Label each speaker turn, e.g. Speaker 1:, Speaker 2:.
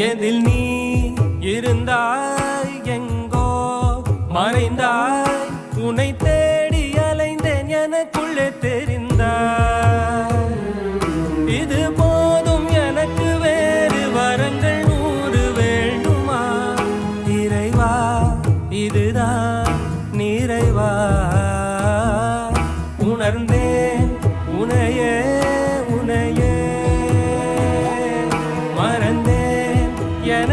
Speaker 1: எதில் நீ இருந்தாய் எங்கோ மறைந்தாய் உன்னை தேடி அலைந்தேன் எனக்குள்ளே தெரிந்தாய் இது போதும் எனக்கு வேறு வரங்கள் 100 வேண்டுமா இறைவா இதுதான் நிறைவா உணர்ந்தேன் உனையே உனையே மறந்தேன் என